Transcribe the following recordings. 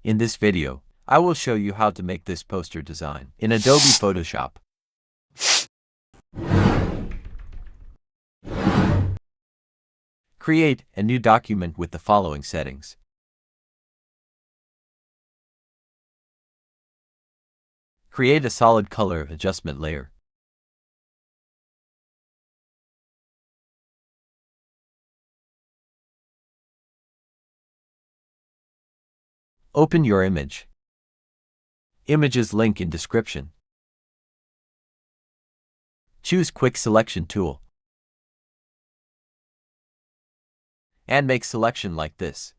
In this video, I will show you how to make this poster design in Adobe Photoshop. Create a new document with the following settings. Create a solid color adjustment layer. Open your image. Images link in description. Choose Quick Selection tool. And make selection like this.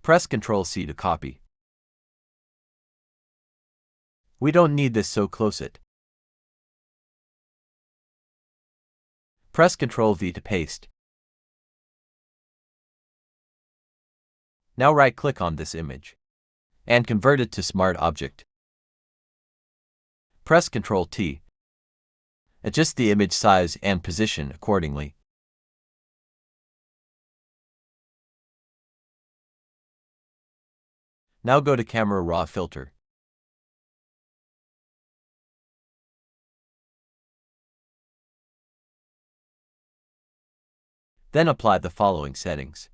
Press Ctrl+C to copy. We don't need this, so close it. Press Ctrl+V to paste. Now right-click on this image and convert it to Smart Object. Press Ctrl+T. Adjust the image size and position accordingly. Now go to Camera Raw Filter. Then apply the following settings.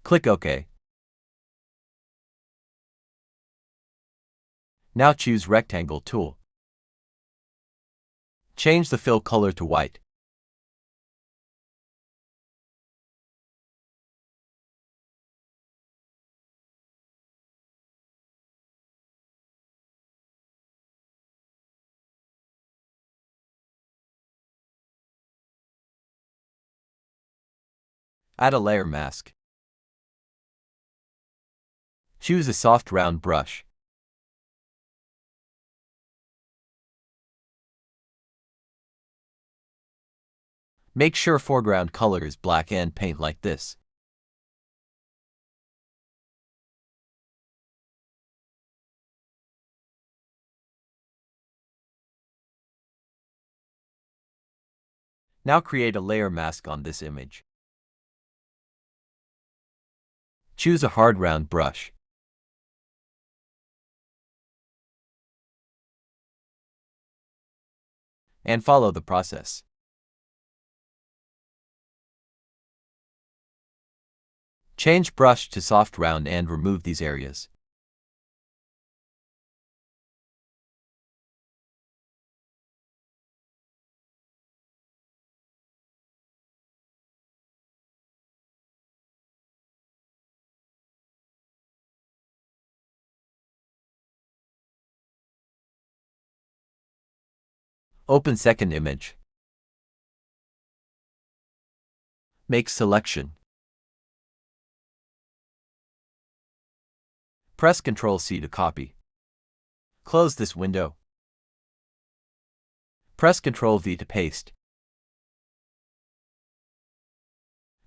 Click OK. Now choose Rectangle tool. Change the fill color to white. Add a layer mask. Choose a soft round brush. Make sure foreground color is black and paint like this. Now create a layer mask on this image. Choose a hard round brush. And follow the process. Change brush to soft round and remove these areas. Open second image. Make selection. Press Ctrl+C to copy. Close this window. Press Ctrl+V to paste.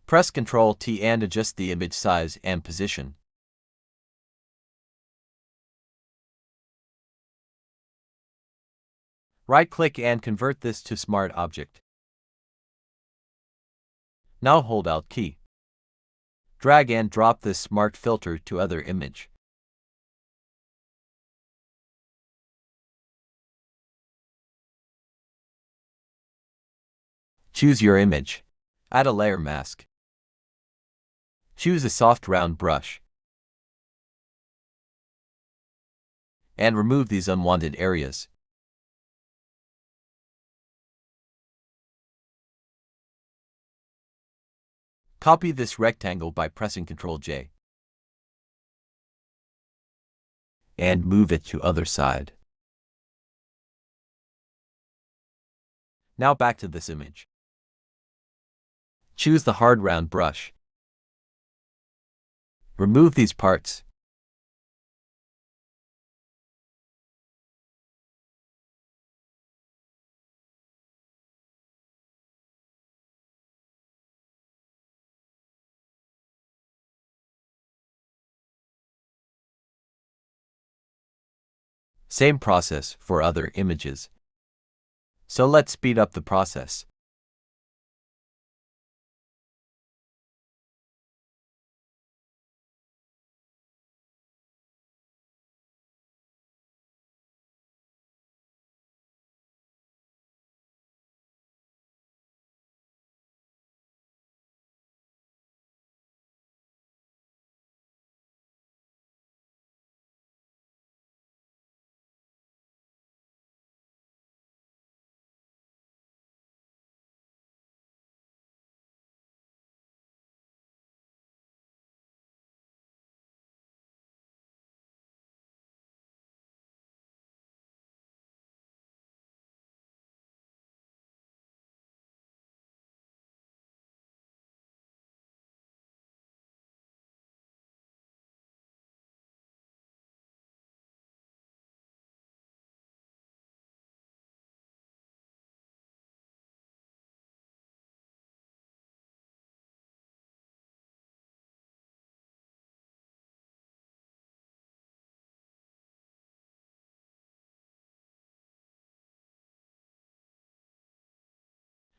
Press Ctrl+T and adjust the image size and position. Right-click and convert this to Smart Object. Now hold Alt key. Drag and drop this smart filter to other image. Choose your image. Add a layer mask. Choose a soft round brush. And remove these unwanted areas. Copy this rectangle by pressing Ctrl+J. And move it to other side. Now back to this image. Choose the hard round brush. Remove these parts. Same process for other images. So let's speed up the process.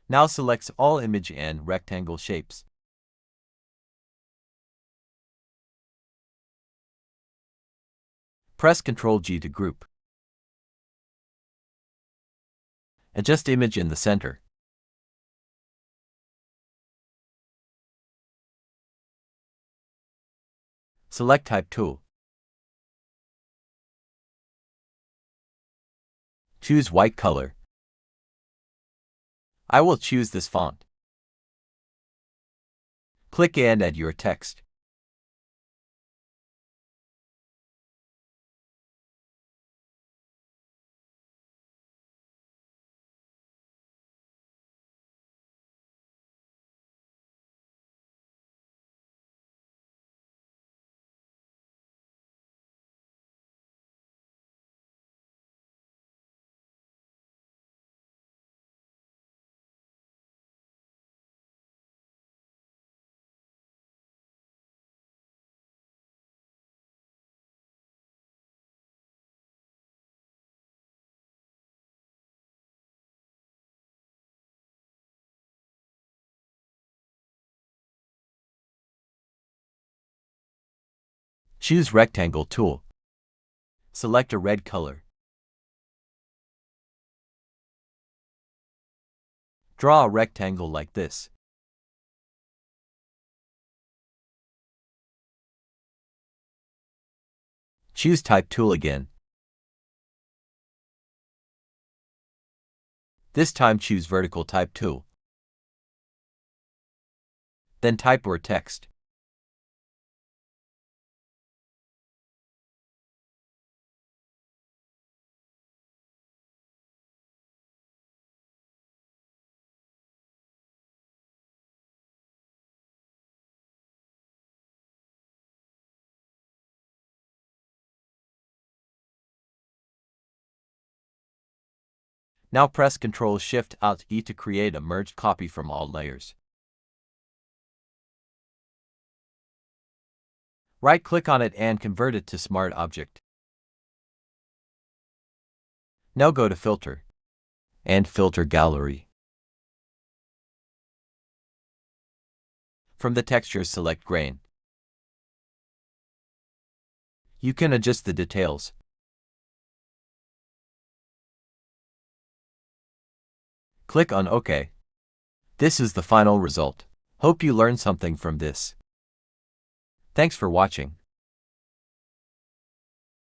Now select all image and rectangle shapes. Press Ctrl G to group. Adjust image in the center. Select Type tool. Choose white color. I will choose this font. Click and add your text. Choose Rectangle tool. Select a red color. Draw a rectangle like this. Choose Type tool again. This time choose Vertical Type tool. Then type your text. Now press Ctrl-Shift-Alt-E to create a merged copy from all layers. Right-click on it and convert it to Smart Object. Now go to Filter and Filter Gallery. From the textures, select Grain. You can adjust the details. Click on OK. This is the final result. Hope you learned something from this. Thanks for watching.